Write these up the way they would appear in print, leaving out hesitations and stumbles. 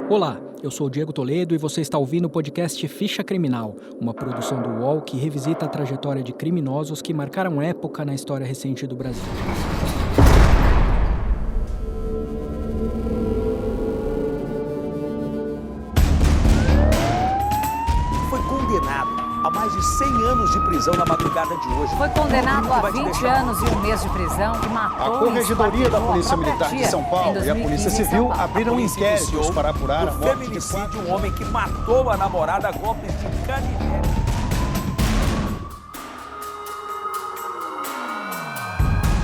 Olá, eu sou o Diego Toledo e você está ouvindo o podcast Ficha Criminal, uma produção do UOL que revisita a trajetória de criminosos que marcaram época na história recente do Brasil. Foi condenado a mais de 100 anos de prisão na madrugada de hoje. Foi condenado a 20 anos e um mês de prisão e matou. A Corregedoria da Polícia Militar de São Paulo e a Polícia Civil abriram inquéritos para apurar a morte feminicídio de um homem que matou a namorada a golpes de canivete.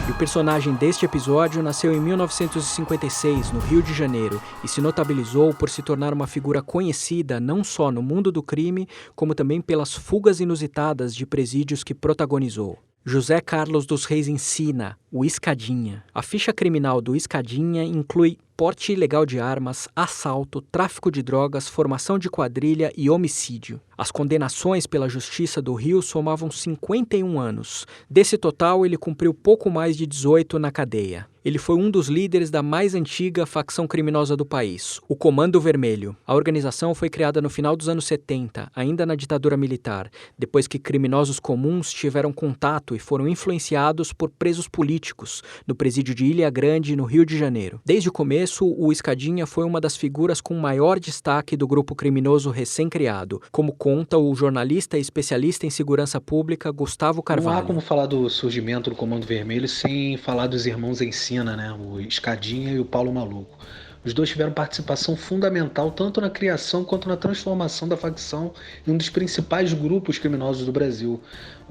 O personagem deste episódio nasceu em 1956, no Rio de Janeiro, e se notabilizou por se tornar uma figura conhecida não só no mundo do crime, como também pelas fugas inusitadas de presídios que protagonizou. José Carlos dos Reis Encina, o Escadinha. A ficha criminal do Escadinha inclui porte ilegal de armas, assalto, tráfico de drogas, formação de quadrilha e homicídio. As condenações pela Justiça do Rio somavam 51 anos. Desse total, ele cumpriu pouco mais de 18 na cadeia. Ele foi um dos líderes da mais antiga facção criminosa do país, o Comando Vermelho. A organização foi criada no final dos anos 70, ainda na ditadura militar, depois que criminosos comuns tiveram contato e foram influenciados por presos políticos no presídio de Ilha Grande, no Rio de Janeiro. Desde o começo, o Escadinha foi uma das figuras com maior destaque do grupo criminoso recém-criado, como conta o jornalista e especialista em segurança pública Gustavo Carvalho. Não há como falar do surgimento do Comando Vermelho sem falar dos irmãos Encina, né? O Escadinha e o Paulo Maluco. Os dois tiveram participação fundamental tanto na criação quanto na transformação da facção em um dos principais grupos criminosos do Brasil.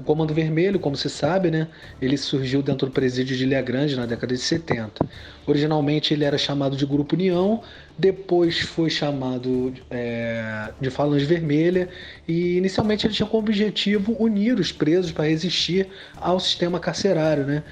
O Comando Vermelho, como se sabe, né, ele surgiu dentro do presídio de Ilha Grande na década de 70. Originalmente ele era chamado de Grupo União, depois foi chamado de Falange Vermelha e inicialmente ele tinha como objetivo unir os presos para resistir ao sistema carcerário, né?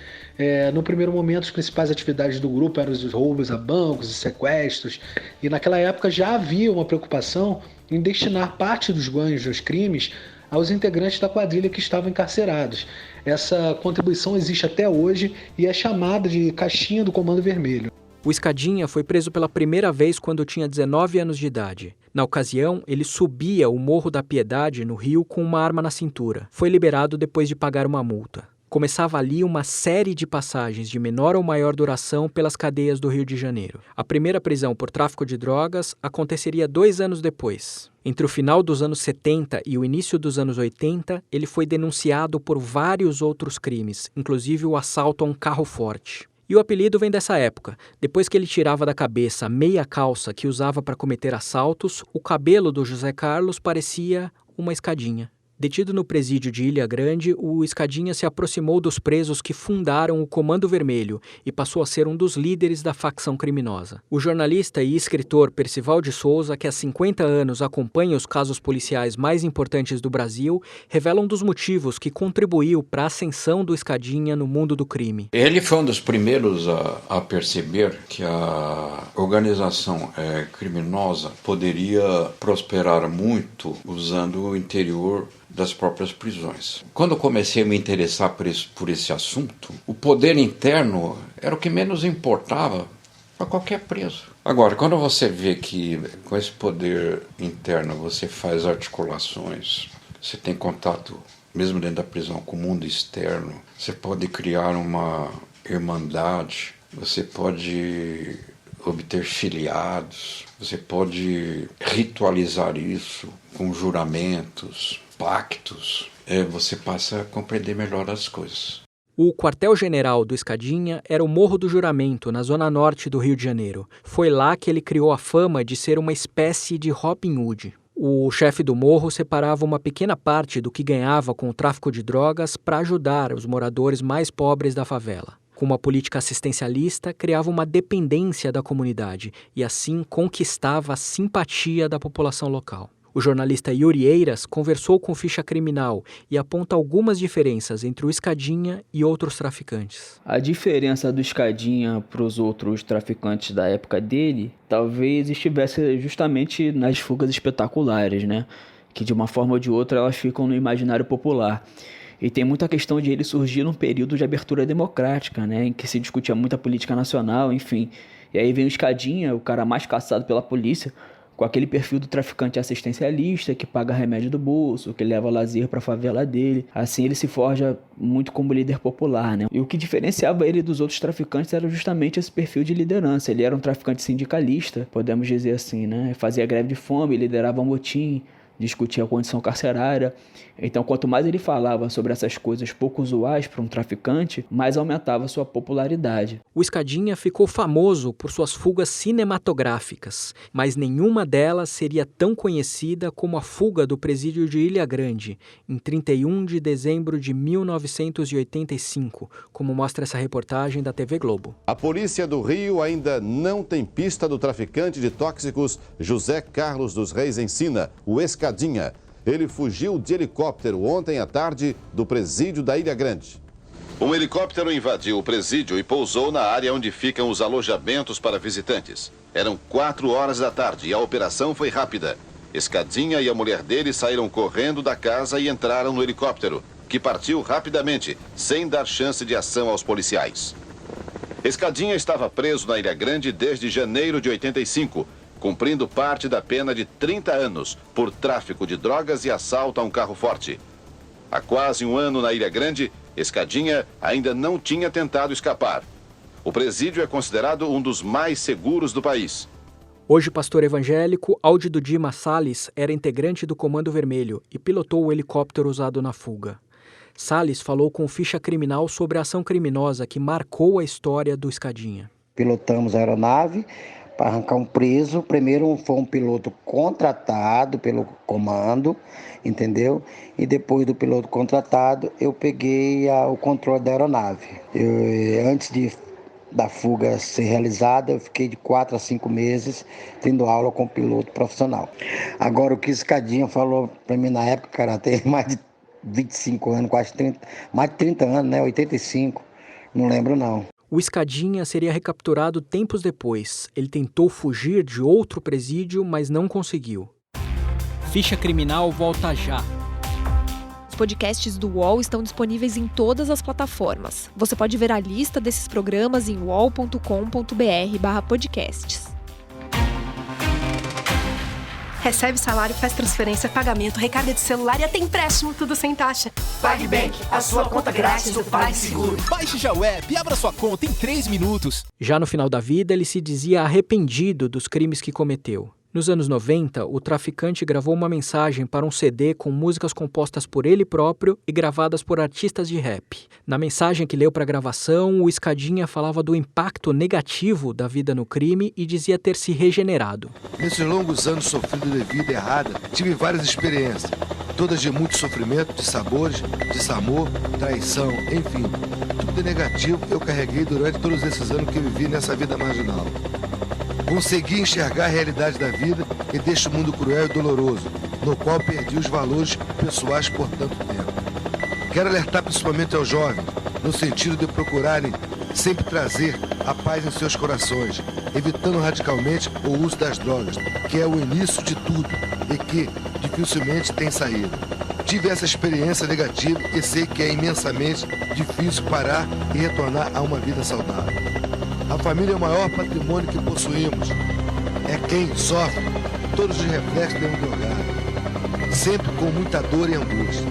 No primeiro momento, as principais atividades do grupo eram os roubos a bancos e sequestros, e naquela época já havia uma preocupação em destinar parte dos ganhos dos crimes aos integrantes da quadrilha que estavam encarcerados. Essa contribuição existe até hoje e é chamada de Caixinha do Comando Vermelho. O Escadinha foi preso pela primeira vez quando tinha 19 anos de idade. Na ocasião, ele subia o Morro da Piedade, no Rio, com uma arma na cintura. Foi liberado depois de pagar uma multa. Começava ali uma série de passagens de menor ou maior duração pelas cadeias do Rio de Janeiro. A primeira prisão por tráfico de drogas aconteceria 2 anos depois. Entre o final dos anos 70 e o início dos anos 80, ele foi denunciado por vários outros crimes, inclusive o assalto a um carro forte. E o apelido vem dessa época. Depois que ele tirava da cabeça a meia calça que usava para cometer assaltos, o cabelo do José Carlos parecia uma escadinha. Detido no presídio de Ilha Grande, o Escadinha se aproximou dos presos que fundaram o Comando Vermelho e passou a ser um dos líderes da facção criminosa. O jornalista e escritor Percival de Souza, que há 50 anos acompanha os casos policiais mais importantes do Brasil, revela um dos motivos que contribuiu para a ascensão do Escadinha no mundo do crime. Ele foi um dos primeiros a perceber que a organização criminosa poderia prosperar muito usando o interior das próprias prisões. Quando eu comecei a me interessar por esse assunto, o poder interno era o que menos importava para qualquer preso. Agora, quando você vê que com esse poder interno você faz articulações, você tem contato, mesmo dentro da prisão, com o mundo externo, você pode criar uma irmandade, você pode obter filiados, você pode ritualizar isso com juramentos, pactos, você passa a compreender melhor as coisas. O quartel-general do Escadinha era o Morro do Juramento, na zona norte do Rio de Janeiro. Foi lá que ele criou a fama de ser uma espécie de Robin Hood. O chefe do morro separava uma pequena parte do que ganhava com o tráfico de drogas para ajudar os moradores mais pobres da favela. Com uma política assistencialista, criava uma dependência da comunidade e assim conquistava a simpatia da população local. O jornalista Yuri Eiras conversou com Ficha Criminal e aponta algumas diferenças entre o Escadinha e outros traficantes. A diferença do Escadinha para os outros traficantes da época dele talvez estivesse justamente nas fugas espetaculares, né? Que de uma forma ou de outra elas ficam no imaginário popular. E tem muita questão de ele surgir num período de abertura democrática, né, em que se discutia muita política nacional, enfim. E aí vem o Escadinha, o cara mais caçado pela polícia, com aquele perfil do traficante assistencialista, que paga remédio do bolso, que leva lazer para a favela dele. Assim ele se forja muito como líder popular, né? E o que diferenciava ele dos outros traficantes era justamente esse perfil de liderança. Ele era um traficante sindicalista, podemos dizer assim, né? Fazia greve de fome, liderava um motim, discutia a condição carcerária. Então, quanto mais ele falava sobre essas coisas pouco usuais para um traficante, mais aumentava sua popularidade. O Escadinha ficou famoso por suas fugas cinematográficas, mas nenhuma delas seria tão conhecida como a fuga do presídio de Ilha Grande, em 31 de dezembro de 1985, como mostra essa reportagem da TV Globo. A polícia do Rio ainda não tem pista do traficante de tóxicos José Carlos dos Reis Ensina, o Escadinha. Ele fugiu de helicóptero ontem à tarde do presídio da Ilha Grande. Um helicóptero invadiu o presídio e pousou na área onde ficam os alojamentos para visitantes. Eram 4 horas da tarde e a operação foi rápida. Escadinha e a mulher dele saíram correndo da casa e entraram no helicóptero, que partiu rapidamente, sem dar chance de ação aos policiais. Escadinha estava preso na Ilha Grande desde janeiro de 85, cumprindo parte da pena de 30 anos por tráfico de drogas e assalto a um carro forte. Há quase um ano na Ilha Grande, Escadinha ainda não tinha tentado escapar. O presídio é considerado um dos mais seguros do país. Hoje pastor evangélico, Aldido Dima Salles era integrante do Comando Vermelho e pilotou o helicóptero usado na fuga. Salles falou com Ficha Criminal sobre a ação criminosa que marcou a história do Escadinha. Pilotamos a aeronave para arrancar um preso. Primeiro foi um piloto contratado pelo comando, entendeu? E depois do piloto contratado, eu peguei o controle da aeronave. Antes da fuga ser realizada, eu fiquei de 4 a 5 meses tendo aula com piloto profissional. Agora, o que Escadinha falou para mim na época, cara, tem mais de 25 anos, quase 30, mais de 30 anos, né? 85, não lembro não. O Escadinha seria recapturado tempos depois. Ele tentou fugir de outro presídio, mas não conseguiu. Ficha Criminal volta já. Os podcasts do UOL estão disponíveis em todas as plataformas. Você pode ver a lista desses programas em uol.com.br/podcasts. Recebe salário, faz transferência, pagamento, recarga de celular e até empréstimo, tudo sem taxa. PagBank, a sua conta grátis do PagSeguro. Baixe já o app e abra sua conta em 3 minutos. Já no final da vida, ele se dizia arrependido dos crimes que cometeu. Nos anos 90, o traficante gravou uma mensagem para um CD com músicas compostas por ele próprio e gravadas por artistas de rap. Na mensagem que leu para a gravação, o Escadinha falava do impacto negativo da vida no crime e dizia ter se regenerado. Nesses longos anos sofridos de vida errada, tive várias experiências, todas de muito sofrimento, de sabores, desamor, traição, enfim. Tudo de negativo eu carreguei durante todos esses anos que vivi nessa vida marginal. Consegui enxergar a realidade da vida e deste mundo cruel e doloroso, no qual perdi os valores pessoais por tanto tempo. Quero alertar principalmente aos jovens, no sentido de procurarem sempre trazer a paz em seus corações, evitando radicalmente o uso das drogas, que é o início de tudo e que dificilmente tem saída. Tive essa experiência negativa e sei que é imensamente difícil parar e retornar a uma vida saudável. A família é o maior patrimônio que possuímos. É quem sofre todos os reflexos dentro do lugar, sempre com muita dor e angústia.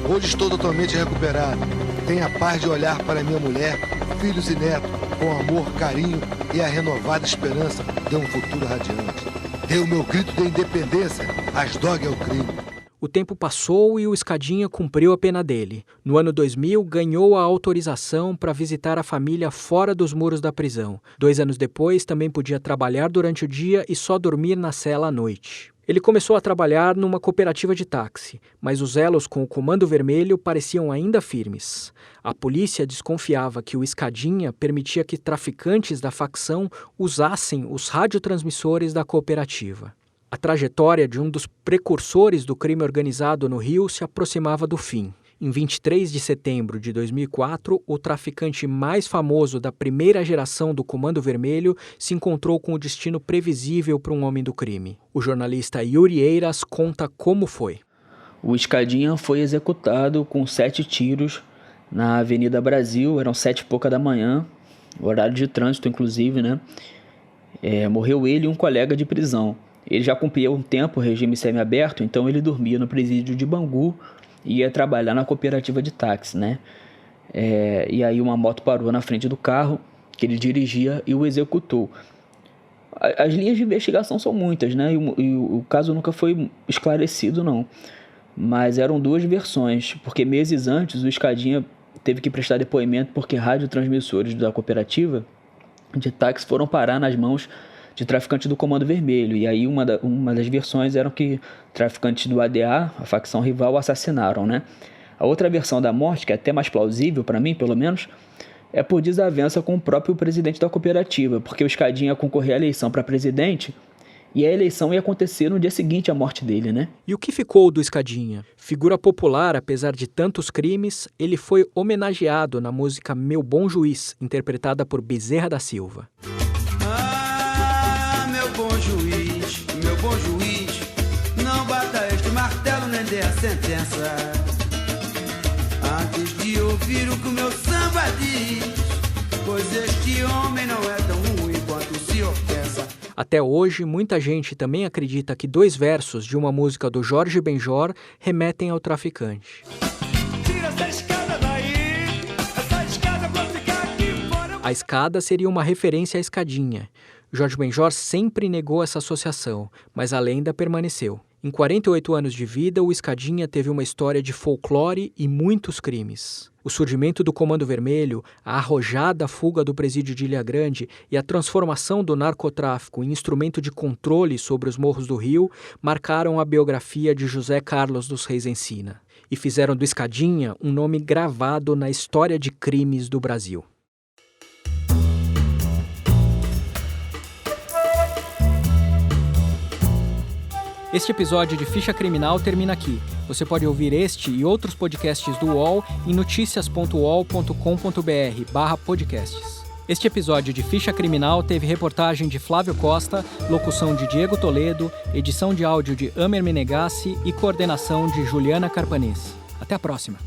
Hoje estou totalmente recuperado. Tenho a paz de olhar para minha mulher, filhos e netos, com amor, carinho e a renovada esperança de um futuro radiante. Dei o meu grito de independência às drogas e ao crime. O tempo passou e o Escadinha cumpriu a pena dele. No ano 2000, ganhou a autorização para visitar a família fora dos muros da prisão. 2 anos depois, também podia trabalhar durante o dia e só dormir na cela à noite. Ele começou a trabalhar numa cooperativa de táxi, mas os elos com o Comando Vermelho pareciam ainda firmes. A polícia desconfiava que o Escadinha permitia que traficantes da facção usassem os radiotransmissores da cooperativa. A trajetória de um dos precursores do crime organizado no Rio se aproximava do fim. Em 23 de setembro de 2004, o traficante mais famoso da primeira geração do Comando Vermelho se encontrou com o destino previsível para um homem do crime. O jornalista Yuri Eiras conta como foi. O Escadinha foi executado com 7 tiros na Avenida Brasil, eram 7 e pouca da manhã, horário de trânsito inclusive, né? Morreu ele e um colega de prisão. Ele já cumpria um tempo o regime semiaberto, então ele dormia no presídio de Bangu e ia trabalhar na cooperativa de táxi, né? E aí uma moto parou na frente do carro que ele dirigia e o executou. As linhas de investigação são muitas, né? E o caso nunca foi esclarecido, não. Mas eram 2 versões, porque meses antes o Escadinha teve que prestar depoimento porque radiotransmissores da cooperativa de táxi foram parar nas mãos de traficantes do Comando Vermelho. E aí uma das versões era que traficantes do ADA, a facção rival, assassinaram, né? A outra versão da morte, que é até mais plausível para mim, pelo menos, é por desavença com o próprio presidente da cooperativa, porque o Escadinha ia concorrer à eleição para presidente e a eleição ia acontecer no dia seguinte à morte dele, né? E o que ficou do Escadinha? Figura popular, apesar de tantos crimes, ele foi homenageado na música Meu Bom Juiz, interpretada por Bezerra da Silva. Ah, meu bom juiz, não bata este martelo nem dê a sentença. Antes de ouvir o que o meu samba diz, pois este homem não é tão ruim quanto se ofensa. Até hoje, muita gente também acredita que 2 versos de uma música do Jorge Benjor remetem ao traficante. Tira essa escada daí, essa escada vai ficar aqui fora. A escada seria uma referência à Escadinha. Jorge Benjor sempre negou essa associação, mas a lenda permaneceu. Em 48 anos de vida, o Escadinha teve uma história de folclore e muitos crimes. O surgimento do Comando Vermelho, a arrojada fuga do presídio de Ilha Grande e a transformação do narcotráfico em instrumento de controle sobre os morros do Rio marcaram a biografia de José Carlos dos Reis Encina e fizeram do Escadinha um nome gravado na história de crimes do Brasil. Este episódio de Ficha Criminal termina aqui. Você pode ouvir este e outros podcasts do UOL em noticias.uol.com.br/podcasts. Este episódio de Ficha Criminal teve reportagem de Flávio Costa, locução de Diego Toledo, edição de áudio de Amer Menegassi e coordenação de Juliana Carpanês. Até a próxima!